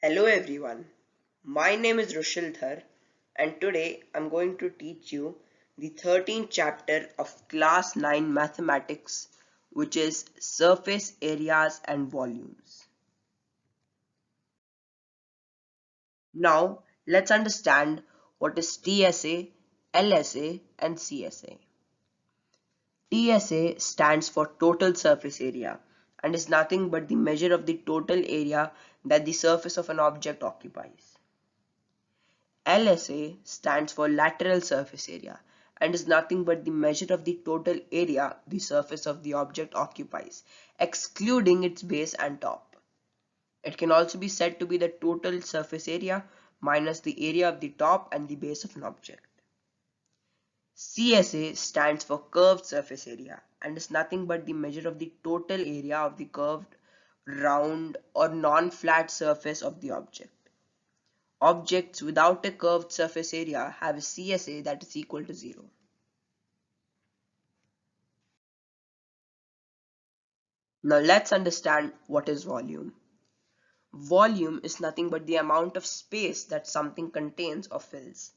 Hello everyone, my name is Rushildhar and today I'm going to teach you the 13th chapter of Class 9 Mathematics, which is Surface Areas and Volumes. Now let's understand what is TSA, LSA and CSA. TSA stands for Total Surface Area and is nothing but the measure of the total area that the surface of an object occupies. LSA stands for lateral surface area and is nothing but the measure of the total area the surface of the object occupies, excluding its base and top. It can also be said to be the total surface area minus the area of the top and the base of an object. CSA stands for curved surface area and is nothing but the measure of the total area of the curved, round or non-flat surface of the object. Objects without a curved surface area have a CSA that is equal to 0. Now let's understand what is volume. Volume is nothing but the amount of space that something contains or fills.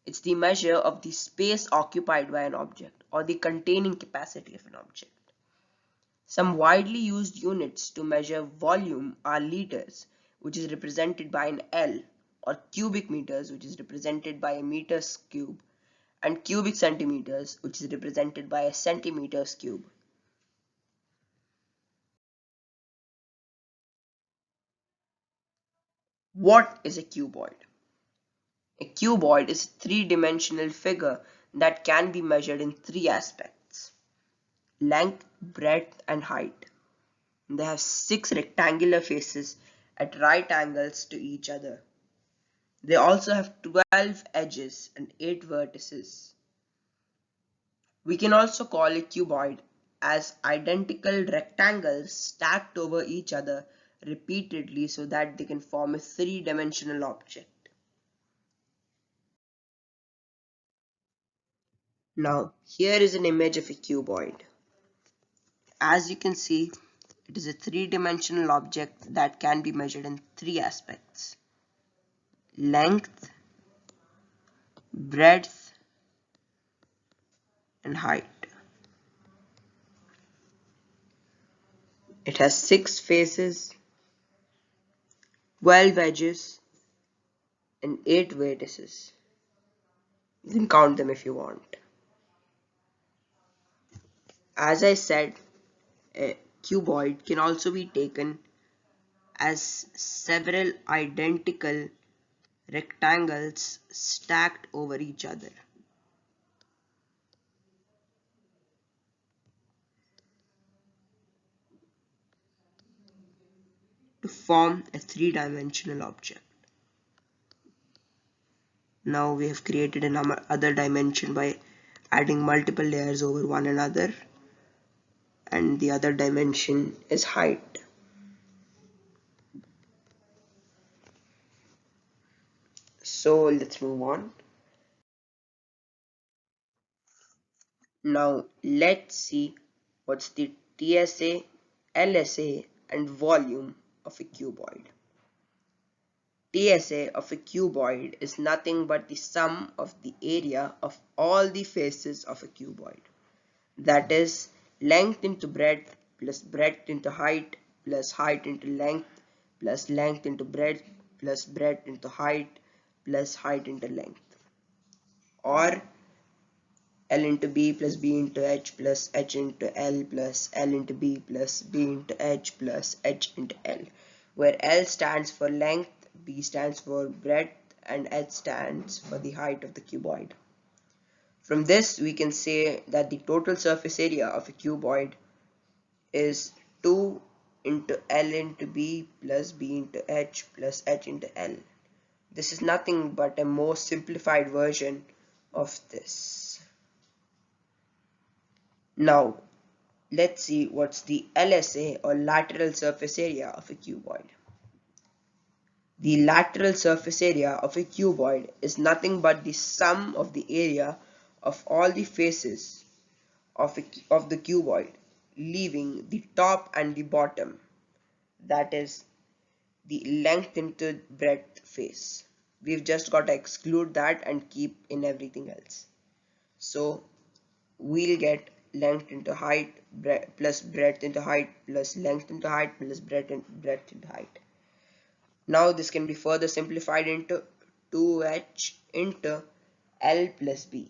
It's the measure of the space occupied by an object or the containing capacity of an object. Some widely used units to measure volume are liters, which is represented by an L, or cubic meters, which is represented by a meters cube, and cubic centimeters, which is represented by a centimeters cube. What is a cuboid? A cuboid is a three-dimensional figure that can be measured in three aspects: length, breadth, and height. They have six rectangular faces at right angles to each other. They also have 12 edges and 8 vertices. We can also call a cuboid as identical rectangles stacked over each other repeatedly so that they can form a three-dimensional object. Now, here is an image of a cuboid. As you can see, it is a three-dimensional object that can be measured in three aspects: length, breadth, and height. It has 6 faces, 12 edges, and 8 vertices. You can count them if you want. As I said, a cuboid can also be taken as several identical rectangles stacked over each other. To form a three-dimensional object. Now we have created another dimension by adding multiple layers over one another, and the other dimension is height. So let's move on. Now let's see what's the TSA, LSA and volume of a cuboid. TSA of a cuboid is nothing but the sum of the area of all the faces of a cuboid. That is, length into breadth plus breadth into height plus height into length plus length into breadth plus breadth into height plus height into length. Or L into B plus B into H plus H into L plus L into B plus B into H plus H into L, where L stands for length, B stands for breadth, and H stands for the height of the cuboid. From this, we can say that the total surface area of a cuboid is 2 into L into B plus B into H plus H into L. This is nothing but a more simplified version of this. Now, let's see what's the LSA or lateral surface area of a cuboid. The lateral surface area of a cuboid is nothing but the sum of the area of all the faces of the cuboid, leaving the top and the bottom. That is, the length into breadth phase. We've just got to exclude that and keep in everything else. So we'll get length into height plus breadth into height plus length into height plus breadth into height. Now this can be further simplified into 2h into L plus B.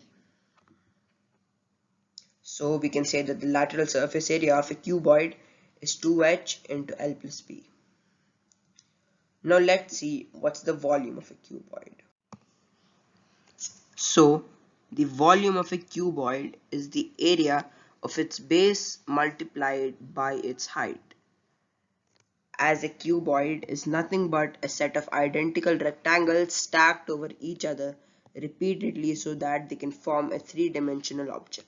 So we can say that the lateral surface area of a cuboid is 2h into L plus B. Now let's see what's the volume of a cuboid. So the volume of a cuboid is the area of its base multiplied by its height. As a cuboid is nothing but a set of identical rectangles stacked over each other repeatedly so that they can form a three-dimensional object.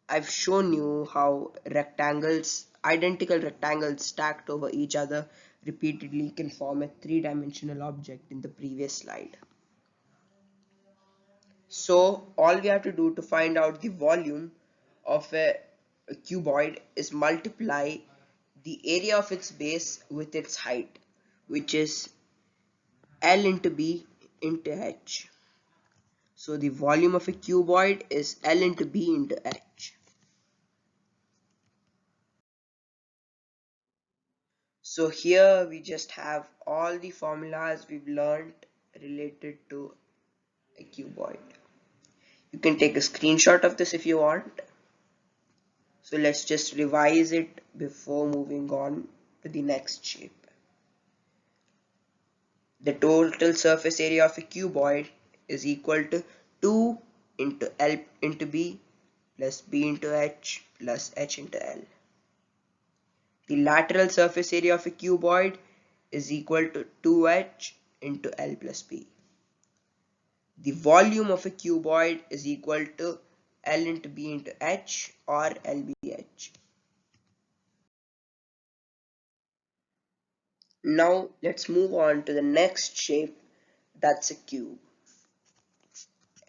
I've shown you how identical rectangles stacked over each other repeatedly can form a three-dimensional object in the previous slide. So all we have to do to find out the volume of a cuboid is multiply the area of its base with its height, which is L into B into H. So the volume of a cuboid is L into B into H. So here we just have all the formulas we've learned related to a cuboid. You can take a screenshot of this if you want. So let's just revise it before moving on to the next shape. The total surface area of a cuboid is equal to 2 into L into B plus B into H plus H into L. The lateral surface area of a cuboid is equal to 2H into L plus B. The volume of a cuboid is equal to L into B into H or LBH. Now let's move on to the next shape, that's a cube.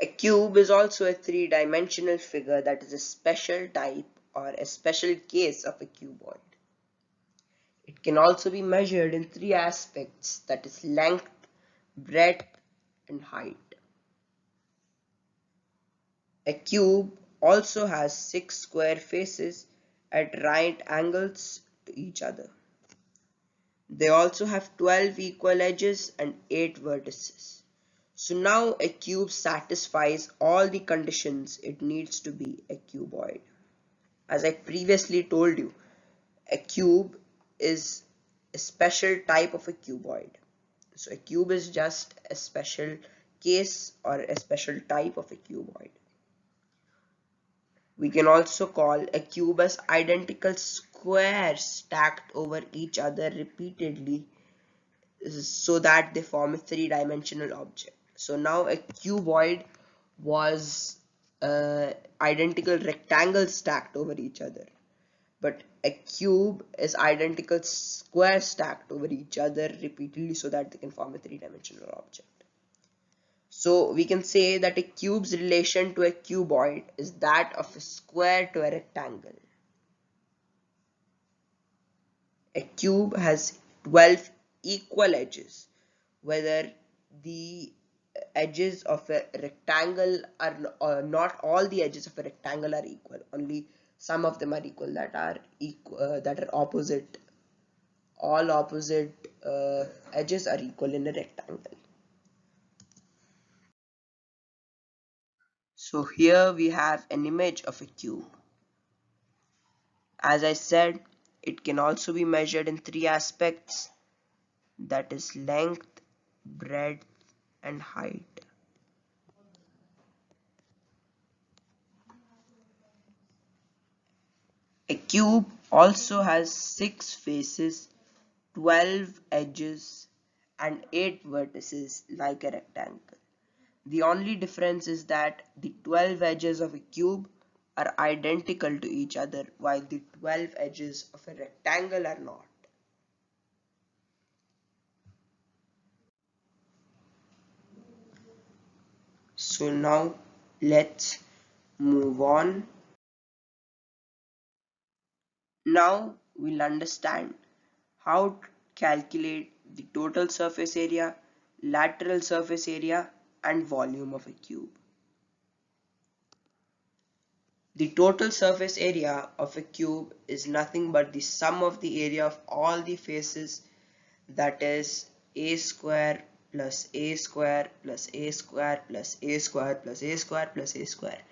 A cube is also a three-dimensional figure that is a special type or a special case of a cuboid. It can also be measured in three aspects, that is length, breadth, and height. A cube also has 6 square faces at right angles to each other. They also have 12 equal edges and 8 vertices. So now a cube satisfies all the conditions it needs to be a cuboid. As I previously told you, a cube is a special type of a cuboid. So a cube is just a special case or a special type of a cuboid. We can also call a cube as identical squares stacked over each other repeatedly so that they form a three-dimensional object. So now a cuboid was identical rectangles stacked over each other, but a cube is identical squares stacked over each other repeatedly so that they can form a three-dimensional object. So we can say that a cube's relation to a cuboid is that of a square to a rectangle. A cube has 12 equal edges, whether the edges of a rectangle are not all the edges of a rectangle are equal, only some of them are equal, that are opposite. All opposite edges are equal in a rectangle. So here we have an image of a cube. As I said, it can also be measured in three aspects, that is length, breadth, and height. A cube also has 6 faces, 12 edges, and 8 vertices like a rectangle. The only difference is that the 12 edges of a cube are identical to each other while the 12 edges of a rectangle are not. So now let's move on. Now we'll understand how to calculate the total surface area, lateral surface area, and volume of a cube. The total surface area of a cube is nothing but the sum of the area of all the faces, that is a square plus a square plus a square plus a square plus a square plus a square,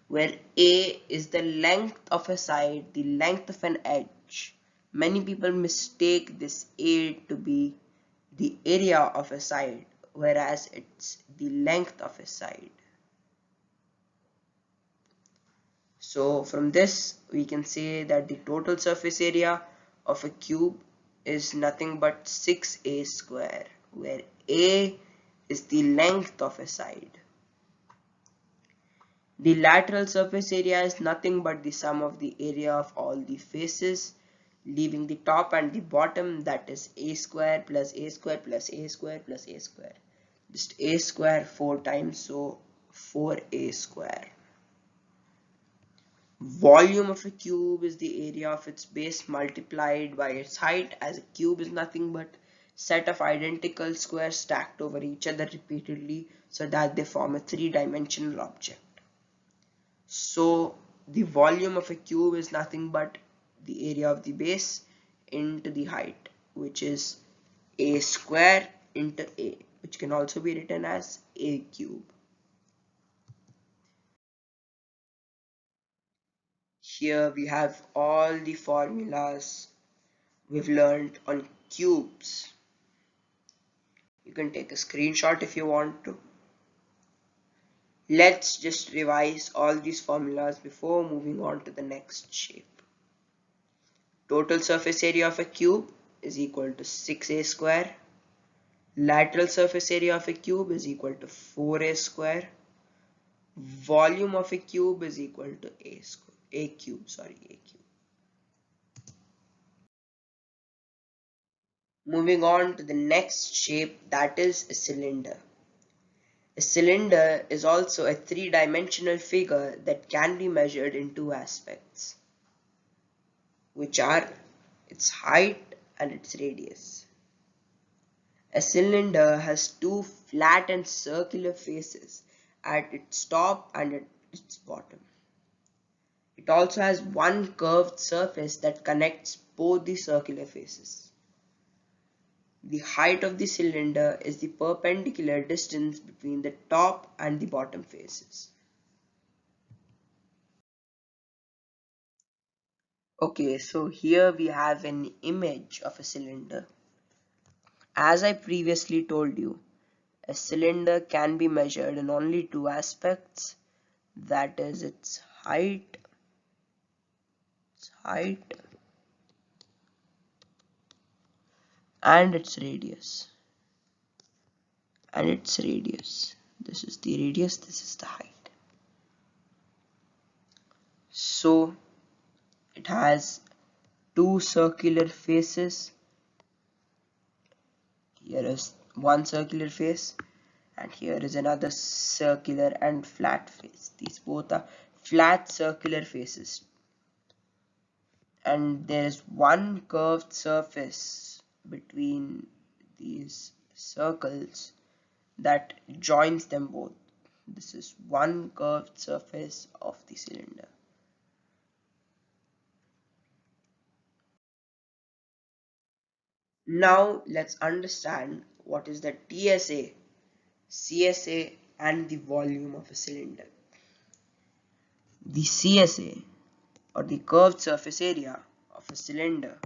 where a is the length of a side, the length of an edge. Many people mistake this a to be the area of a side, whereas it's the length of a side. So from this we can say that the total surface area of a cube is nothing but 6a square, where a is the length of a side. The lateral surface area is nothing but the sum of the area of all the faces, leaving the top and the bottom, that is a square plus a square plus a square plus a square. Just a square 4 times, so 4a square. Volume of a cube is the area of its base multiplied by its height, as a cube is nothing but set of identical squares stacked over each other repeatedly so that they form a three-dimensional object. So the volume of a cube is nothing but the area of the base into the height, which is a square into a, which can also be written as a cube. Here we have all the formulas we've learned on cubes. You can take a screenshot if you want to. Let's just revise all these formulas before moving on to the next shape. Total surface area of a cube is equal to 6a square. Lateral surface area of a cube is equal to 4a square. Volume of a cube is equal to a cube. Moving on to the next shape, that is a cylinder. A cylinder is also a three-dimensional figure that can be measured in two aspects, which are its height and its radius. A cylinder has two flat and circular faces at its top and at its bottom. It also has one curved surface that connects both the circular faces. The height of the cylinder is the perpendicular distance between the top and the bottom faces. Okay, so here we have an image of a cylinder. As I previously told you, a cylinder can be measured in only two aspects, that is its height and its radius. This is the radius, this is the height. So it has two circular faces. Here is one circular face and here is another circular and flat face. These both are flat circular faces, and there is one curved surface between these circles that joins them both. This is one curved surface of the cylinder. Now let's understand what is the TSA, CSA and the volume of a cylinder. The CSA, or the curved surface area of a cylinder,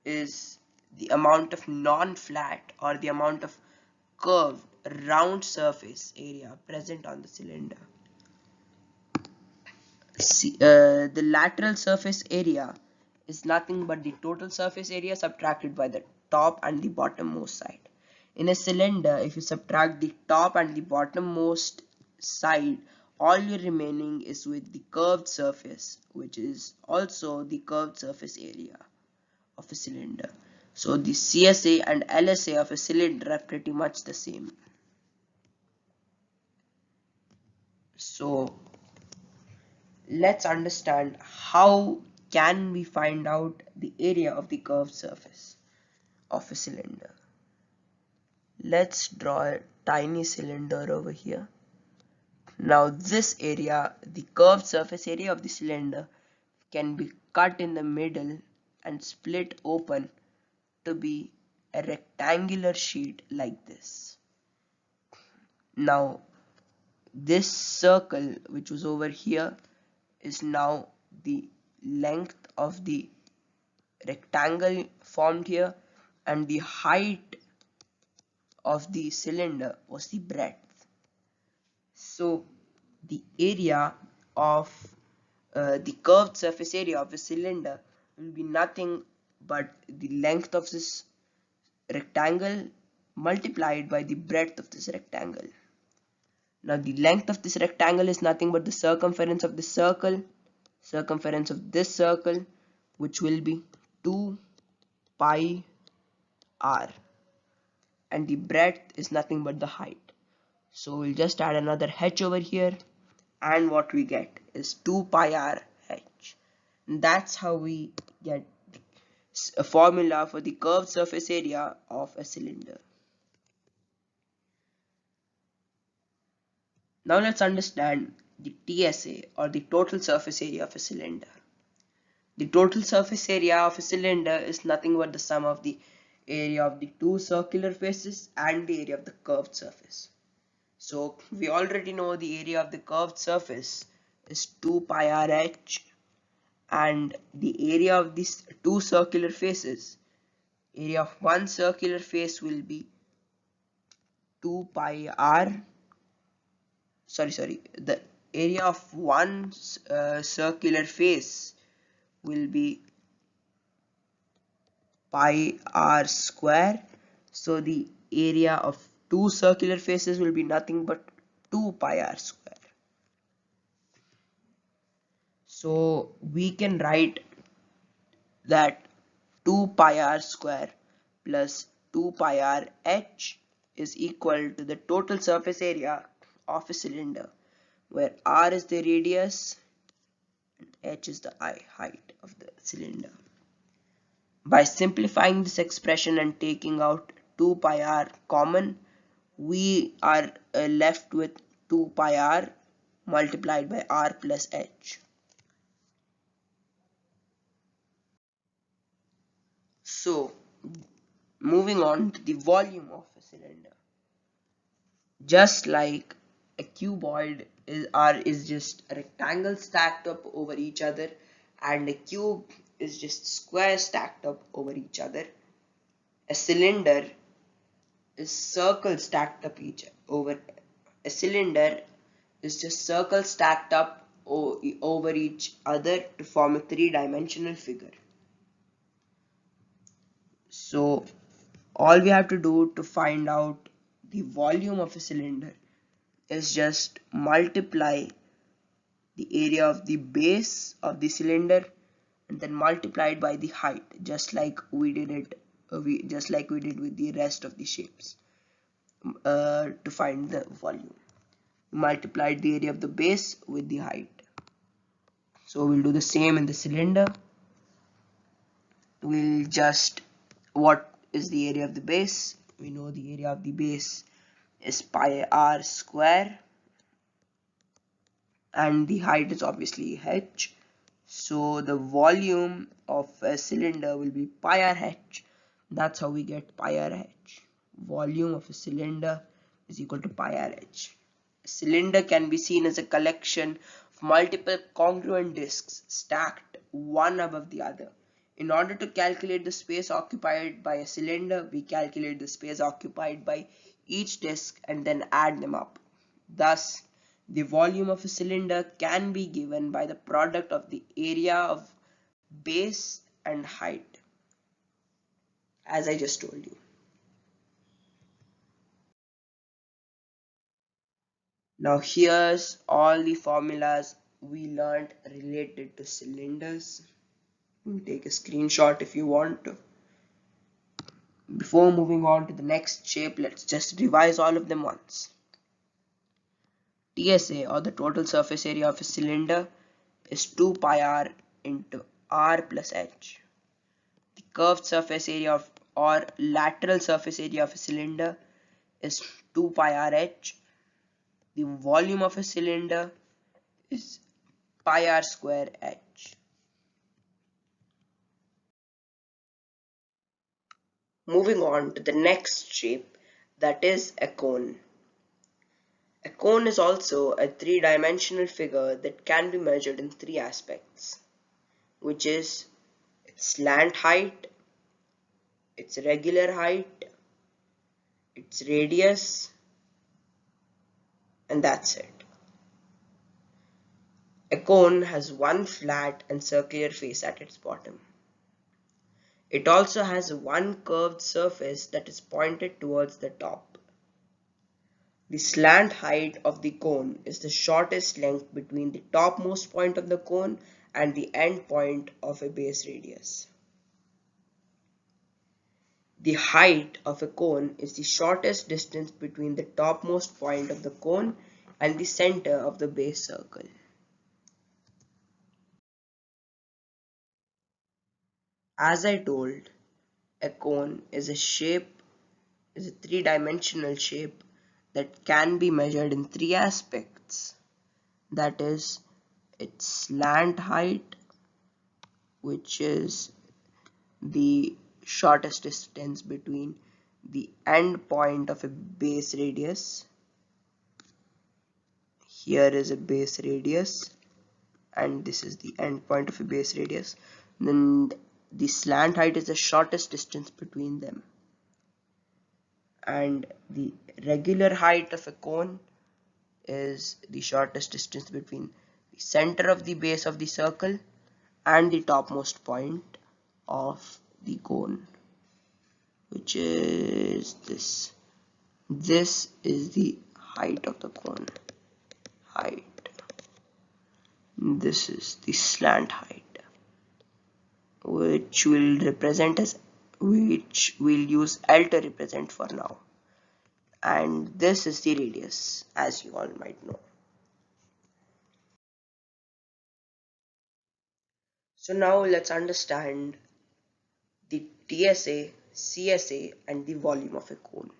is the amount of non-flat or the amount of curved round surface area present on the cylinder. The lateral surface area is nothing but the total surface area subtracted by the top and the bottommost side. In a cylinder, if you subtract the top and the bottommost side, all you're remaining is with the curved surface, which is also the curved surface area of a cylinder. So the CSA and LSA of a cylinder are pretty much the same. So let's understand how can we find out the area of the curved surface of a cylinder. Let's draw a tiny cylinder over here. Now this area, the curved surface area of the cylinder, can be cut in the middle and split open to be a rectangular sheet like this. Now this circle which was over here is now the length of the rectangle formed here, and the height of the cylinder was the breadth. So the area of the curved surface area of a cylinder will be nothing but the length of this rectangle multiplied by the breadth of this rectangle. Now the length of this rectangle is nothing but the circumference of this circle, which will be 2 pi r, and the breadth is nothing but the height. So we'll just add another h over here, and what we get is 2 pi r h. And that's how we get a formula for the curved surface area of a cylinder. Now let's understand the TSA, or the total surface area of a cylinder. The total surface area of a cylinder is nothing but the sum of the area of the two circular faces and the area of the curved surface. So we already know the area of the curved surface is 2 pi r h, and the area of these two circular faces, area of one circular face will be 2 pi r, the area of one circular face will be pi r square. So the area of two circular faces will be nothing but 2 pi r square. So we can write that 2 pi r square plus 2 pi r h is equal to the total surface area of a cylinder, where r is the radius and h is the height of the cylinder. By simplifying this expression and taking out 2 pi r common, we are left with 2 pi r multiplied by r plus h. So moving on to the volume of a cylinder. Just like a cuboid is just a rectangle stacked up over each other, and a cube is just square stacked up over each other, a cylinder is circle stacked up over a cylinder is just circles stacked up over each other to form a three-dimensional figure. So all we have to do to find out the volume of a cylinder is just multiply the area of the base of the cylinder and then multiply it by the height, just like we did with the rest of the shapes. To find the volume, multiplied the area of the base with the height. So we'll do the same in the cylinder. We'll just, what is the area of the base? We know the area of the base is pi r square, and the height is obviously h. So the volume of a cylinder will be pi r h. That's how we get pi r h. Volume of a cylinder is equal to pi r h. A cylinder can be seen as a collection of multiple congruent discs stacked one above the other. In order to calculate the space occupied by a cylinder, we calculate the space occupied by each disc and then add them up. Thus, the volume of a cylinder can be given by the product of the area of base and height, as I just told you. Now here's all the formulas we learned related to cylinders. Take a screenshot if you want to. Before moving on to the next shape, let's just revise all of them once. TSA, or the total surface area of a cylinder, is 2 pi r into r plus h. The curved surface area or lateral surface area of a cylinder is 2 pi r h. The volume of a cylinder is pi r square h. Moving on to the next shape, that is a cone. A cone is also a three-dimensional figure that can be measured in three aspects, which is its slant height, its regular height, its radius, and that's it. A cone has one flat and circular face at its bottom. It also has one curved surface that is pointed towards the top. The slant height of the cone is the shortest length between the topmost point of the cone and the end point of a base radius. The height of a cone is the shortest distance between the topmost point of the cone and the center of the base circle. As I told, a cone is a three-dimensional shape that can be measured in three aspects. That is its slant height, which is the shortest distance between the end point of a base radius. Here is a base radius and this is the end point of a base radius. Then the slant height is the shortest distance between them. And the regular height of a cone is the shortest distance between the center of the base of the circle and the topmost point of the cone, which is this. This is the height of the cone. Height. This is the slant height, which we'll use L to represent for now. And this is the radius, as you all might know. So now let's understand the TSA, CSA and the volume of a cone.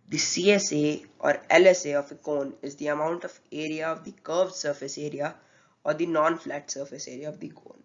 The CSA or LSA of a cone is the amount of area of the curved surface area or the non-flat surface area of the cone.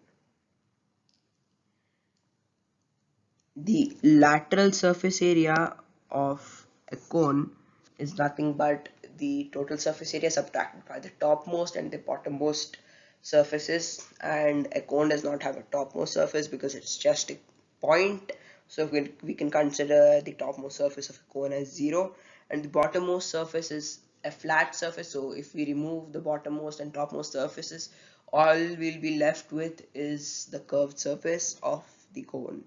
The lateral surface area of a cone is nothing but the total surface area subtracted by the topmost and the bottommost surfaces, and a cone does not have a topmost surface because it's just a point. So we can consider the topmost surface of a cone as 0 and the bottommost surface is a flat surface. So if we remove the bottommost and topmost surfaces, all we'll be left with is the curved surface of the cone.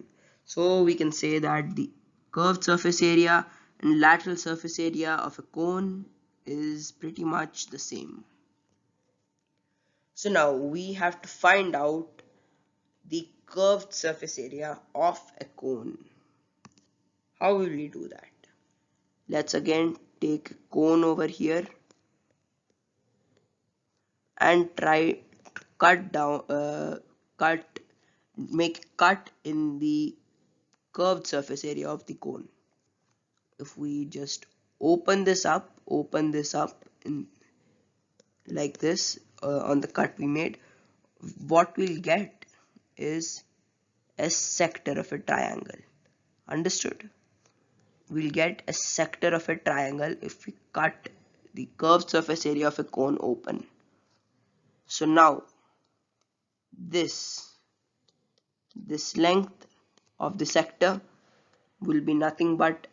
So we can say that the curved surface area and lateral surface area of a cone is pretty much the same. So now we have to find out the curved surface area of a cone. How will we do that? Let's again take a cone over here and try to make a cut in the curved surface area of the cone. If we just open this up in like this on the cut we made, what we'll get is a sector of a triangle. Understood? We'll get a sector of a triangle if we cut the curved surface area of a cone open. So now this length of the sector will be nothing but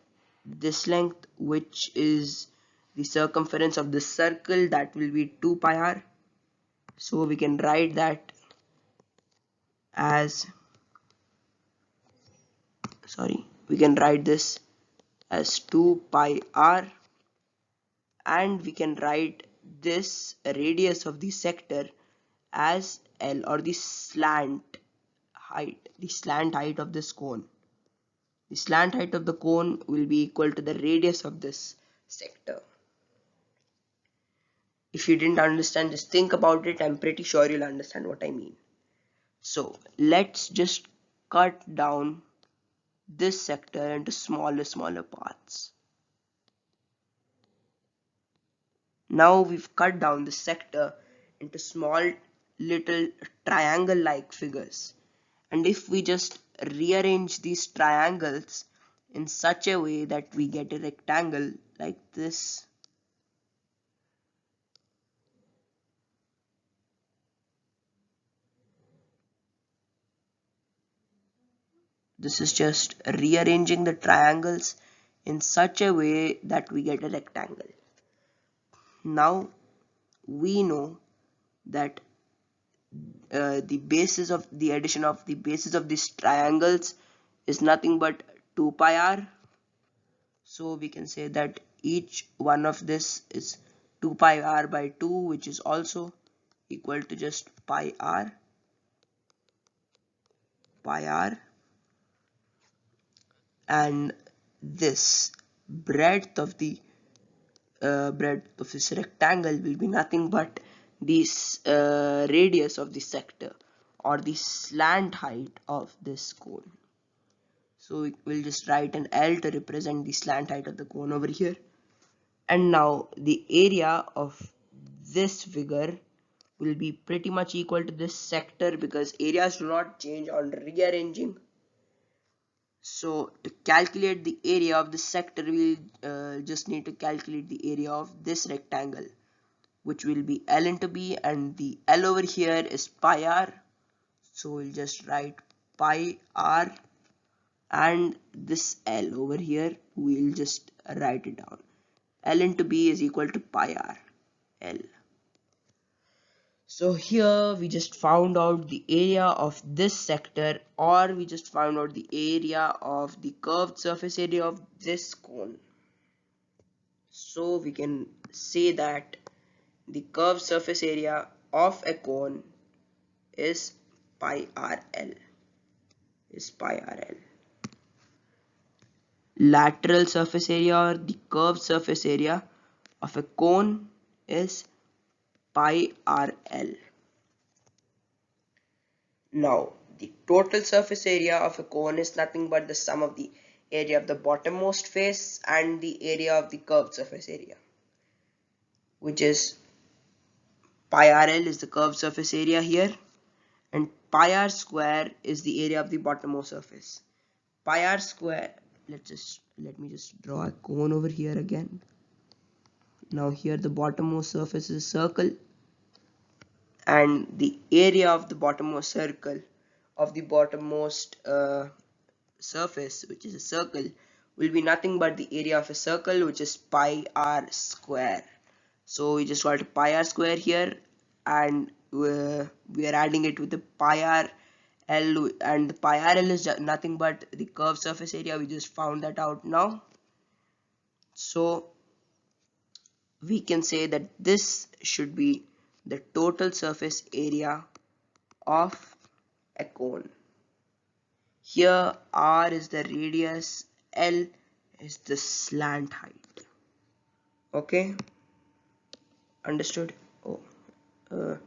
this length, which is the circumference of the circle, that will be 2 pi r. So we can write that as we can write this as 2 pi r, and we can write this radius of the sector as L, or the slant height of this cone. The slant height of the cone will be equal to the radius of this sector. If you didn't understand, just think about it. I'm pretty sure you'll understand what I mean. So let's just cut down this sector into smaller parts. Now we've cut down the sector into small little triangle like figures, and if we just rearrange these triangles in such a way that we get a rectangle like this, this is just rearranging the triangles in such a way that we get a rectangle. Now we know that the basis of the addition of the basis of these triangles is nothing but 2 pi r. So we can say that each one of this is 2 pi r by 2, which is also equal to just pi r, and this breadth of the breadth of this rectangle will be nothing but this radius of the sector or the slant height of this cone. So we'll just write an L to represent the slant height of the cone over here. And now the area of this figure will be pretty much equal to this sector because areas do not change on rearranging. So to calculate the area of the sector, we'll just need to calculate the area of this rectangle, which will be L into B, and the L over here is pi r. So we'll just write pi r, and this L over here we'll just write it down. L into B is equal to pi r L. So here we just found out the area of this sector, or we just found out the area of the curved surface area of this cone. So we can say that the curved surface area of a cone is pi RL. Lateral surface area or the curved surface area of a cone is pi RL. Now, the total surface area of a cone is nothing but the sum of the area of the bottommost face and the area of the curved surface area, which is pi RL is the curved surface area here, and pi r square is the area of the bottommost surface. Pi r square, let me just draw a cone over here again. Now here the bottommost surface is a circle, and the area of the bottommost circle of the bottommost surface, which is a circle, will be nothing but the area of a circle, which is pi r square. So we just got pi r square here, and we are adding it with the pi r L, and the pi r L is nothing but the curved surface area. We just found that out now. So we can say that this should be the total surface area of a cone. Here r is the radius, L is the slant height. Okay, understood? Oh, let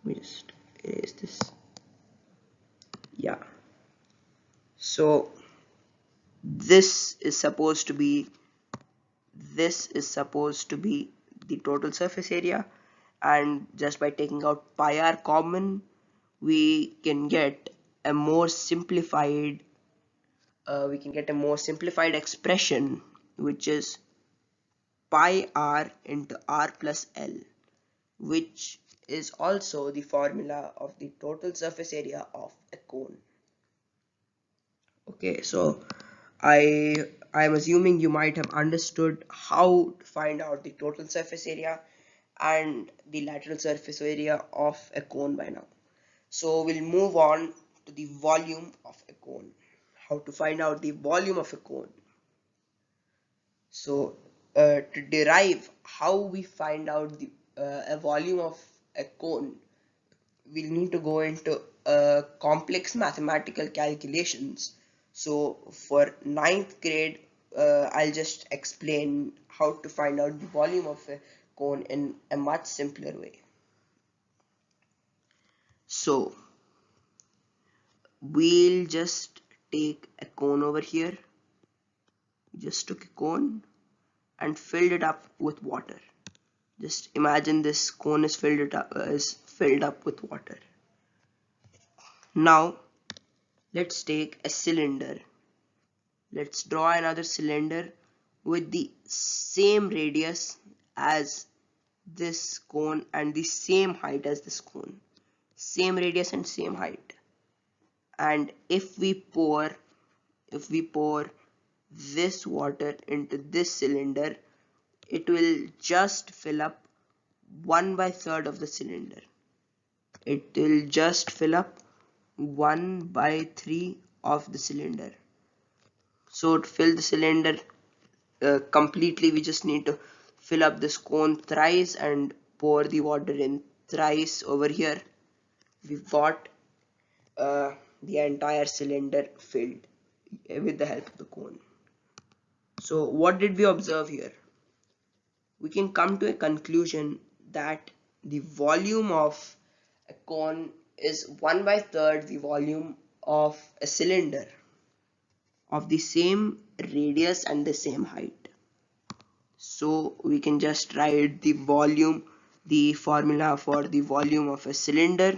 me just erase this. Yeah. So this is supposed to be the total surface area, and just by taking out pi r common, we can get a more simplified expression, which is pi r into r plus L, which is also the formula of the total surface area of a cone. Okay, so I'm assuming you might have understood how to find out the total surface area and the lateral surface area of a cone by now. So we'll move on to the volume of a cone. How to find out the volume of a cone. So to derive how we find out the a volume of a cone, we'll need to go into complex mathematical calculations. So for ninth grade, I'll just explain how to find out the volume of a cone in a much simpler way. So we'll just take a cone over here, We just took a cone and filled it up with water. Just imagine this cone is filled up with water. Now let's take a cylinder. Let's draw another cylinder with the same radius as this cone and the same height as this cone. Same radius and same height. And if we pour this water into this cylinder, it will just fill up 1/3 of the cylinder. It will just fill up 1/3 of the cylinder. So to fill the cylinder completely, we just need to fill up this cone thrice and pour the water in thrice over here. We've got the entire cylinder filled with the help of the cone. So what did we observe here? We can come to a conclusion that the volume of a cone is 1/3 the volume of a cylinder of the same radius and the same height. So we can just write the formula for the volume of a cylinder,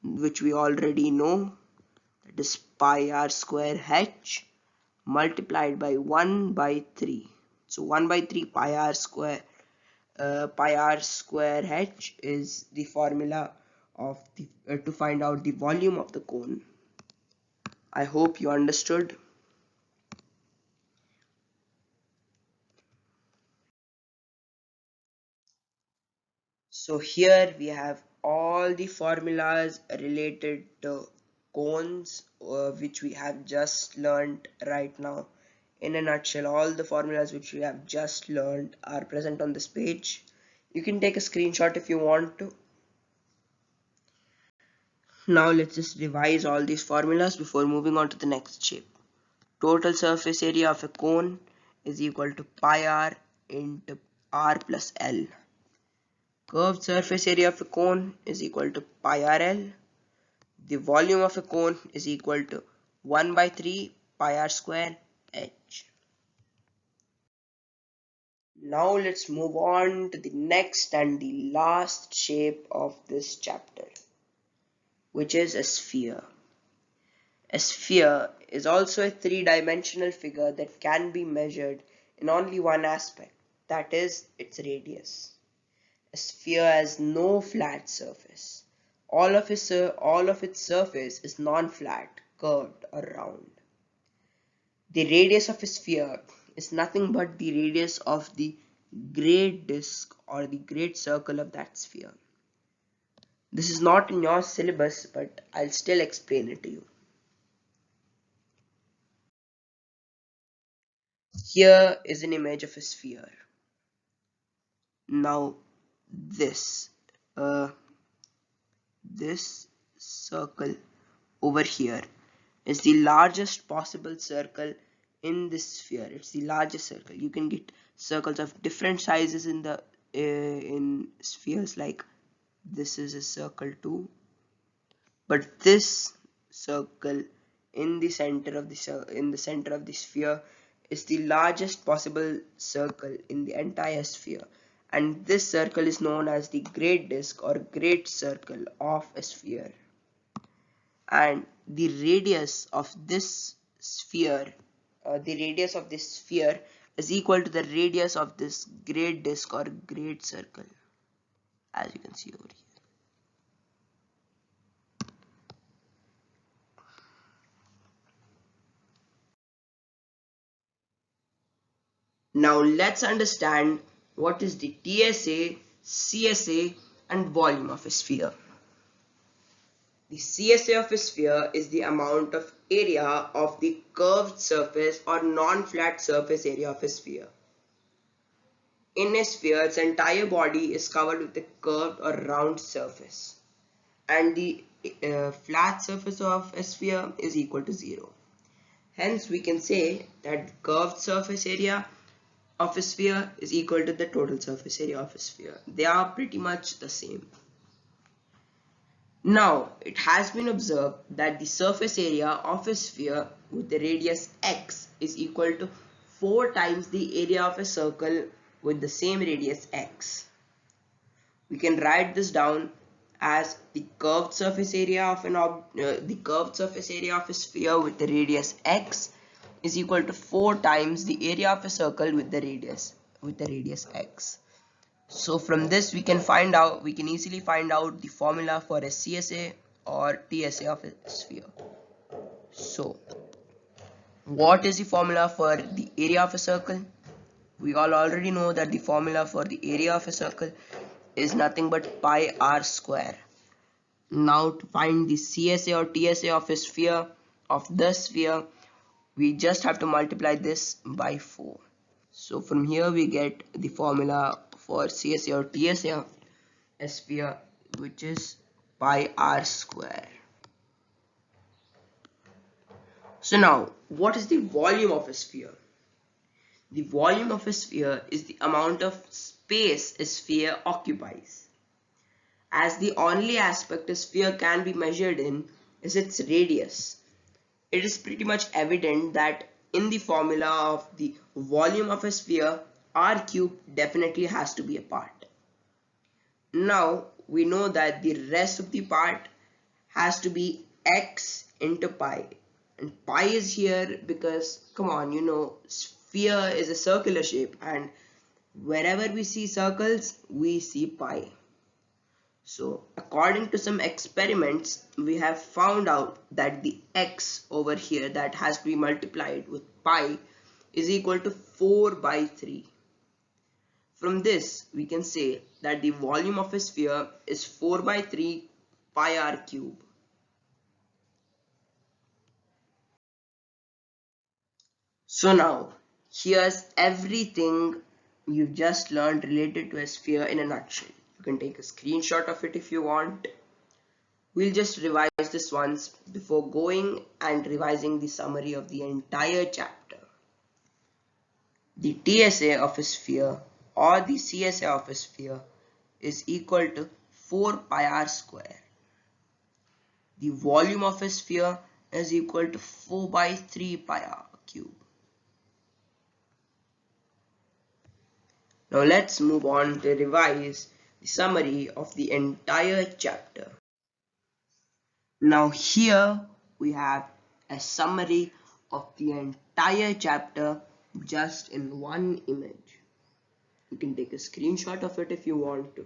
which we already know, that is pi r square h multiplied by 1/3. So 1/3 pi r square h is the formula of the to find out the volume of the cone. I hope you understood. So here we have all the formulas related to cones which we have just learned right now. In a nutshell, all the formulas which we have just learned are present on this page. You can take a screenshot if you want to. Now let's just revise all these formulas before moving on to the next shape. Total surface area of a cone is equal to pi r into r plus L. Curved surface area of a cone is equal to pi RL. The volume of a cone is equal to 1/3 pi r square h. Now let's move on to the next and the last shape of this chapter, which is a sphere. A sphere is also a three-dimensional figure that can be measured in only one aspect, that is its radius. A sphere has no flat surface. All of its surface is non-flat, curved or round. The radius of a sphere is nothing but the radius of the great disk or the great circle of that sphere. This is not in your syllabus, but I'll still explain it to you. Here is an image of a sphere. Now this uh, this circle over here is the largest possible circle in this sphere. It's the largest circle. You can get circles of different sizes in the in spheres, like this is a circle too, but this circle in the center of the sphere is the largest possible circle in the entire sphere, and this circle is known as the great disk or great circle of a sphere. And the radius of this sphere is equal to the radius of this great disk or great circle, as you can see over here. Now let's understand what is the TSA, CSA and volume of a sphere. The CSA of a sphere is the amount of area of the curved surface or non-flat surface area of a sphere. In a sphere, its entire body is covered with a curved or round surface, and the flat surface of a sphere is equal to 0. Hence, we can say that the curved surface area of a sphere is equal to the total surface area of a sphere. They are pretty much the same. Now, it has been observed that the surface area of a sphere with the radius x is equal to 4 times the area of a circle with the same radius x. We can write this down as the curved surface area of a sphere with the radius x is equal to 4 times the area of a circle with the radius x. So from this we can easily find out the formula for a CSA or TSA of a sphere. So what is the formula for the area of a circle? We all already know that the formula for the area of a circle is nothing but pi r square. Now to find the CSA or TSA of the sphere, we just have to multiply this by 4. So from here we get the formula for CSA or TSA of a sphere, which is pi r square. So now, what is the volume of a sphere? The volume of a sphere is the amount of space a sphere occupies. As the only aspect a sphere can be measured in is its radius, it is pretty much evident that in the formula of the volume of a sphere, r cube definitely has to be a part. Now we know that the rest of the part has to be x into pi. And pi is here because, come on, sphere is a circular shape, and wherever we see circles, we see pi. So according to some experiments, we have found out that the x over here that has to be multiplied with pi is equal to 4 by 3. From this, we can say that the volume of a sphere is 4 by 3 pi r cube. So now, here's everything you've just learned related to a sphere in a nutshell. You can take a screenshot of it if you want. We'll just revise this once before going and revising the summary of the entire chapter. The TSA of a sphere or the CSA of a sphere is equal to 4 pi r square. The volume of a sphere is equal to 4 by 3 pi r cube. Now let's move on to revise the summary of the entire chapter. Now here we have a summary of the entire chapter just in one image. You can take a screenshot of it if you want to.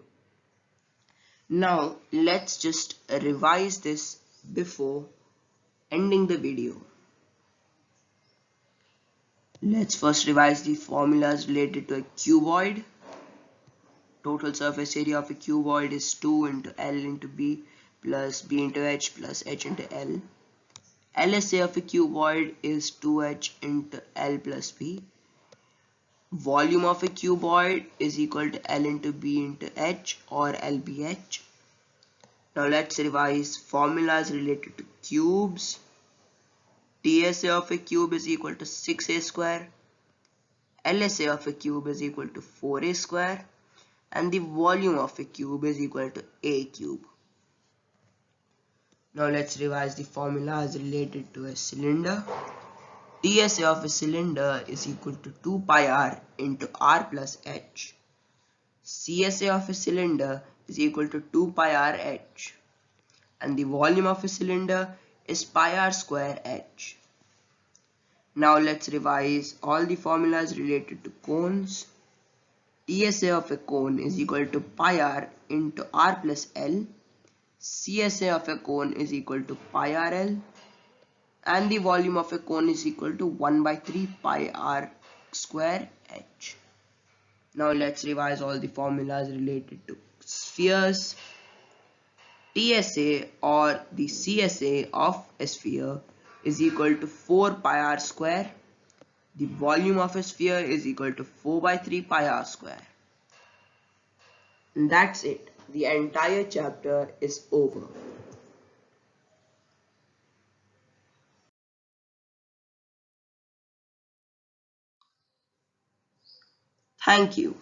Now let's just revise this before ending the video. Let's first revise the formulas related to a cuboid. Total surface area of a cuboid is 2 into L into B plus B into H plus H into L. LSA of a cuboid is 2H into L plus B. Volume of a cuboid is equal to L into B into H or LBH. Now let's revise formulas related to cubes. TSA of a cube is equal to 6a square. LSA of a cube is equal to 4a square. And the volume of a cube is equal to a cube. Now let's revise the formulas related to a cylinder. TSA of a cylinder is equal to 2 pi r into r plus h. CSA of a cylinder is equal to 2 pi r h. And the volume of a cylinder is pi r square h. Now let's revise all the formulas related to cones. TSA of a cone is equal to pi r into r plus L. CSA of a cone is equal to pi r L. And the volume of a cone is equal to 1 by 3 pi r square h. Now let's revise all the formulas related to spheres. TSA or the CSA of a sphere is equal to 4 pi r square. The volume of a sphere is equal to 4 by 3 pi r square. And that's it. The entire chapter is over. Thank you.